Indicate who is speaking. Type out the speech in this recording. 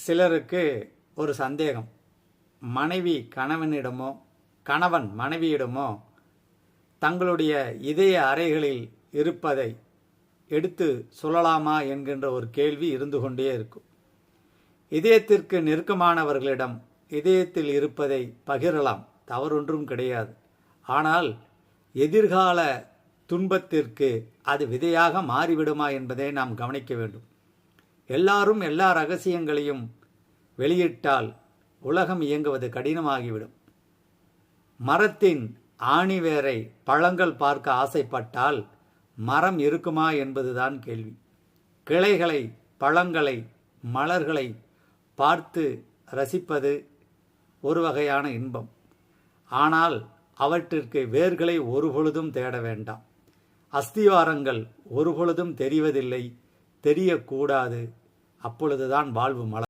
Speaker 1: சிலருக்கு ஒரு சந்தேகம், மனைவி கணவனிடமோ கணவன் மனைவியிடமோ தங்களுடைய இதய அறைகளில் இருப்பதை எடுத்து சொல்லலாமா என்கின்ற ஒரு கேள்வி இருந்து கொண்டே இருக்கும். இதயத்திற்கு நெருக்கமானவர்களிடம் இதயத்தில் இருப்பதை பகிரலாம், தவறொன்றும் கிடையாது. ஆனால் எதிர்கால துன்பத்திற்கு அது விதையாக மாறிவிடுமா என்பதை நாம் கவனிக்க வேண்டும். எல்லாரும் எல்லா ரகசியங்களையும் வெளியிட்டால் உலகம் இயங்குவது கடினமாகிவிடும். மரத்தின் ஆணிவேரை பழங்கள் பார்க்க ஆசைப்பட்டால் மரம் இருக்குமா என்பதுதான் கேள்வி. கிளைகளை, பழங்களை, மலர்களை பார்த்து ரசிப்பது ஒரு வகையான இன்பம். ஆனால் அவற்றிற்கு வேர்களை ஒருபொழுதும் தேட வேண்டாம். அஸ்திவாரங்கள் ஒருபொழுதும் தெரிவதில்லை, தெரியக்கூடாது. அப்பொழுதுதான் வாழ்வு மலர்.